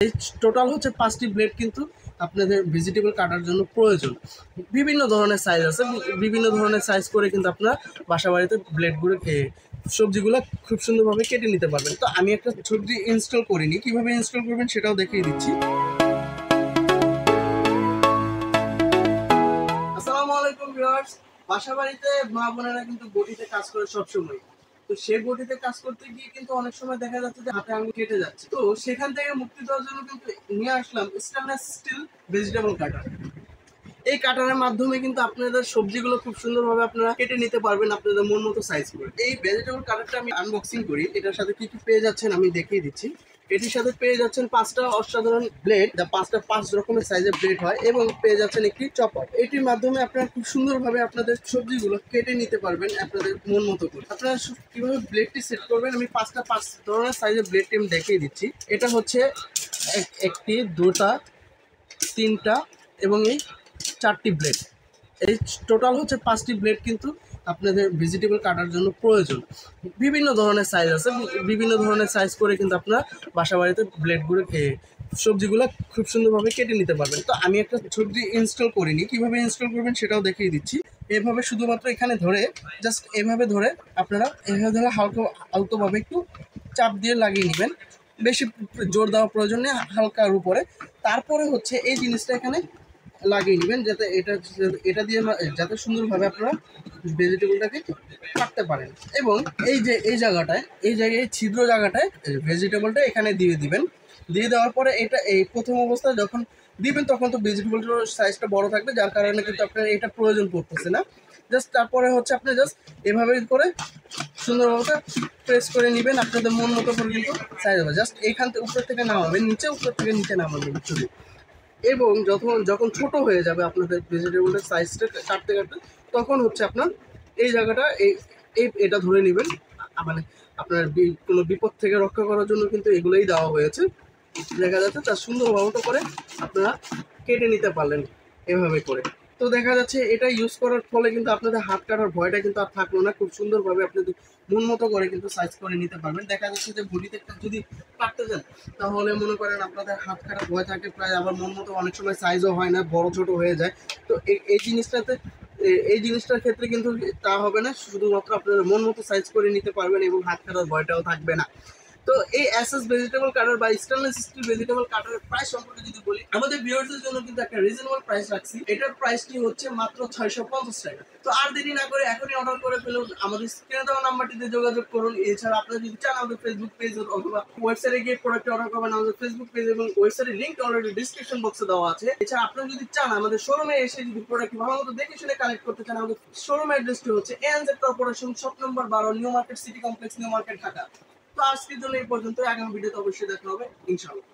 এই টোটাল হচ্ছে 5টি ব্লেড কিন্তু আপনাদের ভেজিটেবল কাটার জন্য প্রয়োজন। বিভিন্ন ধরনের সাইজ আছে, বিভিন্ন ধরনের সাইজ করে কিন্তু আপনারা বাসা বাড়িতে ব্লেডগুলো সবজিগুলো খুব সুন্দরভাবে কেটে নিতে পারবেন। তো আমি একটা সবজি ইনস্টল করিনি, কিভাবে ইনস্টল করবেন সেটাও দেখিয়ে দিচ্ছি। আসসালামু আলাইকুম ভিউয়ার্স। বাসা বাড়িতে মা বোনেরা কিন্তু বটিতে কাজ করে সবসময়। তো সেই বটিতে কাজ করতে গিয়ে কিন্তু অনেক সময় দেখা যাচ্ছে যে হাতে আঙুল কেটে যাচ্ছে। তো সেখান থেকে মুক্তি দেওয়ার জন্য কিন্তু নিয়ে আসলাম স্টেনলেস স্টিল ভেজিটেবল কাটার। এই কাটারের মাধ্যমে কিন্তু আপনাদের সবজিগুলো খুব সুন্দরভাবে আপনারা কেটে নিতে পারবেন আপনাদের মন মতো সাইজ করে। এই ভেজিটেবল কাটারটা আমি আনবক্সিং করি। এটার সাথে কি কি পেয়ে যাচ্ছেন আমি দেখিয়ে দিচ্ছি। এটির সাথে পেয়ে যাচ্ছেন 5টা অসাধারণ ব্লেড, যা 5 রকমের সাইজের ব্লেড হয়, এবং পেয়ে যাচ্ছেন একটি চপার। এটির মাধ্যমে আপনারা খুব সুন্দরভাবে আপনাদের সবজিগুলো কেটে নিতে পারবেন আপনাদের মন মতো করে। আপনারা কিভাবে ব্লেডটি সেট করবেন আমি 5 ধরনের সাইজের ব্লেডটি আমি দেখিয়ে দিচ্ছি। এটা হচ্ছে একটি, দুটা, তিনটা এবং এই 4টি ব্লেড। এই টোটাল হচ্ছে 5টি ব্লেড কিন্তু আপনাদের ভেজিটেবল কাটার জন্য প্রয়োজন। বিভিন্ন ধরনের সাইজ আছে, বিভিন্ন ধরনের সাইজ করে কিন্তু আপনারা বাসা বাড়িতে ব্লেডগুলো সবজিগুলো খুব সুন্দরভাবে কেটে নিতে পারবেন। তো আমি একটা সবজি ইনস্টল করিনি, কিভাবে ইনস্টল করবেন সেটাও দেখিয়ে দিচ্ছি। এভাবে শুধুমাত্র এখানে ধরে, জাস্ট এভাবে ধরে আপনারা এভাবে ধরে হালকা আলতোভাবে একটু চাপ দিয়ে লাগিয়ে নেবেন। বেশি জোর দেওয়ার প্রয়োজন নেই, হালকার উপরে। তারপরে হচ্ছে এই জিনিসটা এখানে লাগিয়ে নেবেন, যাতে এটা দিয়ে যাতে সুন্দরভাবে আপনারা ভেজিটেবলটাকে কাটতে পারেন। এবং এই যে এই জায়গাটায়, এই জায়গায় ছিদ্র জায়গাটায় ভেজিটেবলটা এখানে দিয়ে দিবেন। দিয়ে দেওয়ার পরে এটা এই প্রথম অবস্থায় যখন দিবেন তখন তো ভেজিটেবলটার সাইজটা বড় থাকবে, যার কারণে কিন্তু আপনার এটা প্রয়োজন পড়তেছে না। জাস্ট তারপরে হচ্ছে আপনি জাস্ট এভাবে করে সুন্দরভাবে প্রেস করে নেবেন আপনাদের মন মতো করে, কিন্তু সাইজ হবে। জাস্ট এইখান থেকে উপর থেকে নামাবেন নিচে, উপর থেকে নিচে নামাবেন শুধু। এবং যখন ছোট হয়ে যাবে আপনাদের ভেজিটেবলের সাইজটা কাটতে কাটতে, তখন হচ্ছে আপনার এই জায়গাটা এটা ধরে নেবেন। মানে আপনার কোনো বিপদ থেকে রক্ষা করার জন্য কিন্তু এগুলোই দেওয়া হয়েছে। দেখা যাচ্ছে তার সুন্দরভাবে করে আপনারা কেটে নিতে পারলেন এভাবে করে। তো দেখা যাচ্ছে এটা ইউজ করার ফলে কিন্তু আপনাদের হাত কাটার ভয়টা কিন্তু আর থাকলো না। খুব সুন্দরভাবে আপনাদের মন মতো করে কিন্তু সাইজ করে নিতে পারবেন। দেখা যাচ্ছে যে বডিতে যদি কাটতে যান তাহলে মনে করেন আপনাদের হাত কাটার ভয় থাকে প্রায়, আবার মন মতো অনেক সময় সাইজও হয় না, বড় ছোট হয়ে যায়। তো এই জিনিসটাতে এই জিনিসটার ক্ষেত্রে কিন্তু তা হবে না, শুধুমাত্র আপনাদের মন মতো সাইজ করে নিতে পারবেন এবং হাত কাটার ভয়টাও থাকবে না। তো এই এসএস ভেজিটেবল কাটার বা স্টেনলেস স্টিল ভেজিটেবল কাটারের প্রাইস সম্পর্কে যদি বলি, আমাদের ভিউয়ারদের জন্য কিন্তু একটা রিজনেবল প্রাইস রাখছি। এটার প্রাইসটি হচ্ছে মাত্র 650 টাকা। তো আর দেরি না করে এখনই অর্ডার করে ফেলুন, আমাদের স্ক্রিনে দেওয়া নাম্বারটিতে যোগাযোগ করুন। এছাড়া আপনারা যদি চান আমাদের ফেসবুক পেজ অথবা ওয়েবসাইটে গিয়ে প্রোডাক্ট অর্ডার করবেন, আমাদের ফেসবুক পেজ এবং ওয়েবসাইটের লিঙ্ক অলরেডি ডিসক্রিপশন বক্সে দেওয়া আছে। এছাড়া আপনারা যদি চান আমাদের শোরুমে এসে যদি প্রোডাক্ট ভালো মতো দেখে শুনে কালেক্ট করতে চান, আমাদের শোরুম অ্যাড্রেসটি হচ্ছে ANZ corporation, shop number 12, new market city complex, new market, Dhaka. তো আজকের জন্য এই পর্যন্ত। আগামী ভিডিওতে অবশ্যই দেখা হবে ইনশাআল্লাহ।